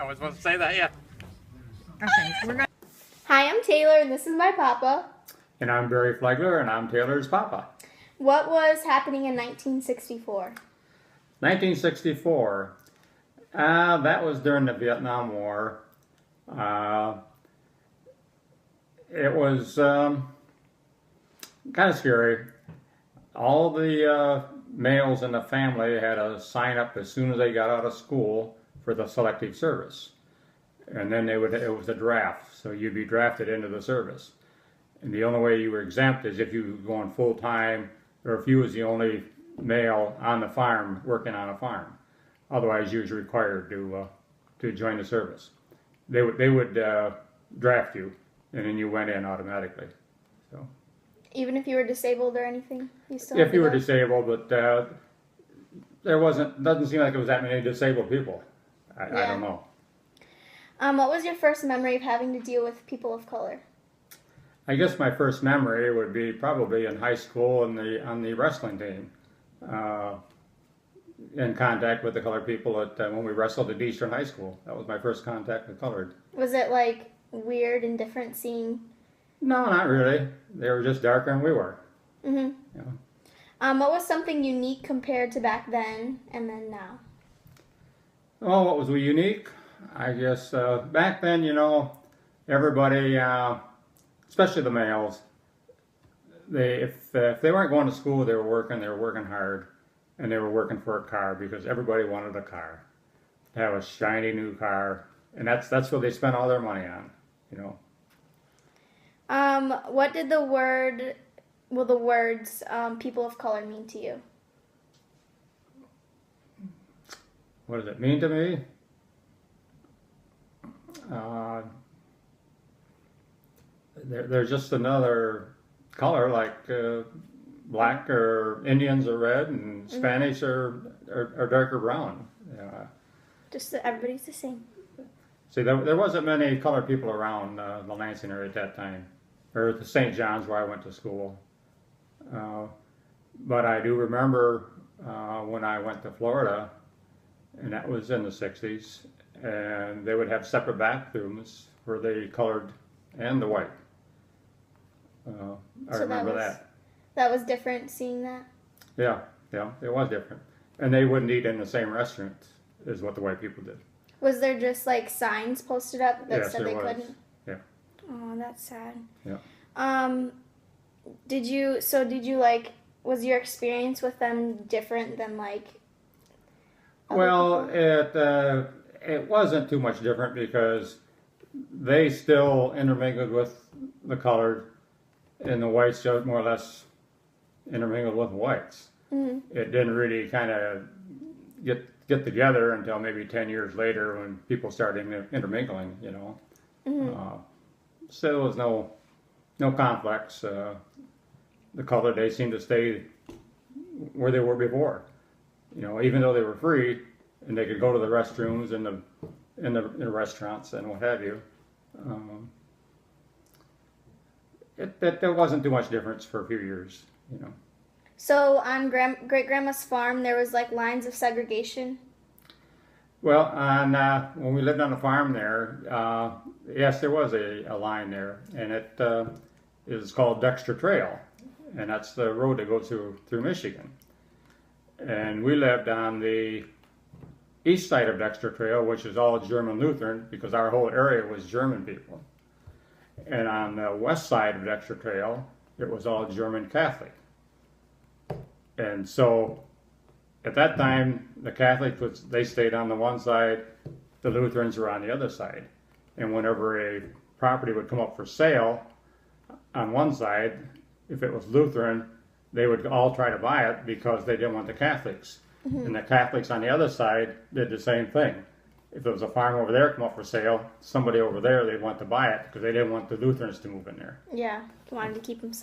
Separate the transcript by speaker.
Speaker 1: was supposed to say that, yeah.
Speaker 2: Okay, we're going.
Speaker 3: Hi, I'm Taylor, and this is my papa.
Speaker 4: And I'm Barry Flegler, and I'm Taylor's papa.
Speaker 3: What was happening in 1964?
Speaker 4: 1964. That was during the Vietnam War. It was kind of scary. All the males in the family had to sign up as soon as they got out of school for the selective service. And then it was a draft, so you'd be drafted into the service. And the only way you were exempt is if you were going full-time, or if you was the only male on the farm working on a farm. Otherwise, you was required to join the service. They would draft you, and then you went in automatically. So,
Speaker 3: even if you were disabled or anything, you still.
Speaker 4: If you were disabled, but doesn't seem like it was that many disabled people. I don't know.
Speaker 3: What was your first memory of having to deal with people of color?
Speaker 4: I guess my first memory would be probably in high school on the wrestling team. In contact with the colored people when we wrestled at Eastern High School. That was my first contact with colored.
Speaker 3: Was it like weird and different seeing?
Speaker 4: No, not really. They were just darker than we were.
Speaker 3: Mm-hmm.
Speaker 4: Yeah.
Speaker 3: What was something unique compared to back then and then now?
Speaker 4: Oh, what was unique? I guess back then, everybody, especially the males, if they weren't going to school, they were working hard. And they were working for a car because everybody wanted a car, to have a shiny new car, and that's what they spent all their money on,
Speaker 3: What did the words people of color mean to you?
Speaker 4: What does it mean to me? They're just another color like black or Indians are red and Spanish are darker brown.
Speaker 3: Just that everybody's the same.
Speaker 4: See, there wasn't many colored people around the Lansing area at that time, or at the St. John's where I went to school. But I do remember when I went to Florida, and that was in the 60s, and they would have separate bathrooms for the colored and the white. I remember that.
Speaker 3: That was different seeing that?
Speaker 4: Yeah, it was different. And they wouldn't eat in the same restaurant as what the white people did.
Speaker 3: Was there just like signs posted up that said they couldn't?
Speaker 4: Yeah.
Speaker 3: Oh, that's sad.
Speaker 4: Yeah.
Speaker 3: Did you like, was your experience with them different than like
Speaker 4: Well, it wasn't too much different because they still intermingled with the colored, and the whites just more or less intermingled with whites.
Speaker 3: Mm-hmm.
Speaker 4: It didn't really kind of get together until maybe 10 years later when people started intermingling,
Speaker 3: Mm-hmm.
Speaker 4: So there was no conflicts. The colored, they seemed to stay where they were before. Even though they were free and they could go to the restrooms and in the restaurants and what have you. There wasn't too much difference for a few years,
Speaker 3: So on great-grandma's farm, there was like lines of segregation?
Speaker 4: Well, when we lived on the farm there, yes, there was a line there, and it is called Dexter Trail, and that's the road that goes through Michigan. And we lived on the east side of Dexter Trail, which is all German Lutheran, because our whole area was German people. And on the west side of Dexter Trail, it was all German Catholic. And so, at that time, the Catholics, they stayed on the one side, the Lutherans were on the other side. And whenever a property would come up for sale on one side, if it was Lutheran, they would all try to buy it because they didn't want the Catholics. Mm-hmm. And the Catholics on the other side did the same thing. If there was a farm over there come up for sale, somebody over there, they'd want to buy it because they didn't want the Lutherans to move in there.
Speaker 3: Yeah, they wanted to keep them separate.